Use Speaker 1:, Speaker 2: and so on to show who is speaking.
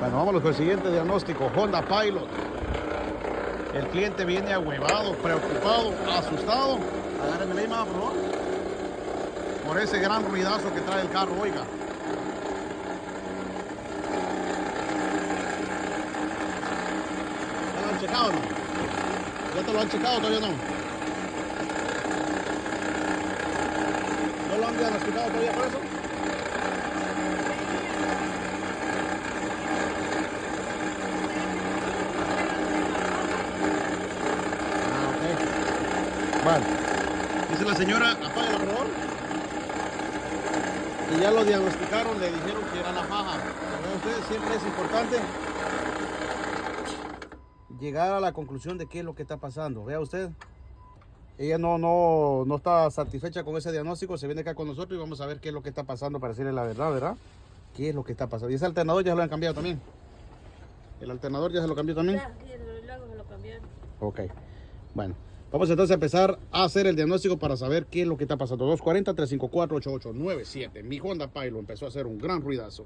Speaker 1: Bueno, vámonos con el siguiente diagnóstico. Honda Pilot. El cliente viene ahuevado, preocupado, asustado. Agárrenme la imagen, por favor. Por ese gran ruidazo que trae el carro, oiga. ¿Ya lo han checado o no? ¿Ya te lo han checado o todavía no? ¿No lo han diagnosticado todavía por eso? Bueno, dice la señora, apágala por favor. Y ya lo diagnosticaron, le dijeron que era la faja. Pero ustedes, siempre es importante llegar a la conclusión de qué es lo que está pasando. Vea usted, ella no está satisfecha con ese diagnóstico, se viene acá con nosotros y vamos a ver qué es lo que está pasando para decirle la verdad, ¿verdad? ¿Qué es lo que está pasando? Y ese alternador ya se lo han cambiado también. ¿El alternador ya se lo cambió también?
Speaker 2: Ya, luego se lo cambiaron.
Speaker 1: Ok, bueno. Vamos entonces a empezar a hacer el diagnóstico para saber qué es lo que está pasando. 240-354-8897. Mi Honda Pilot empezó a hacer un gran ruidazo.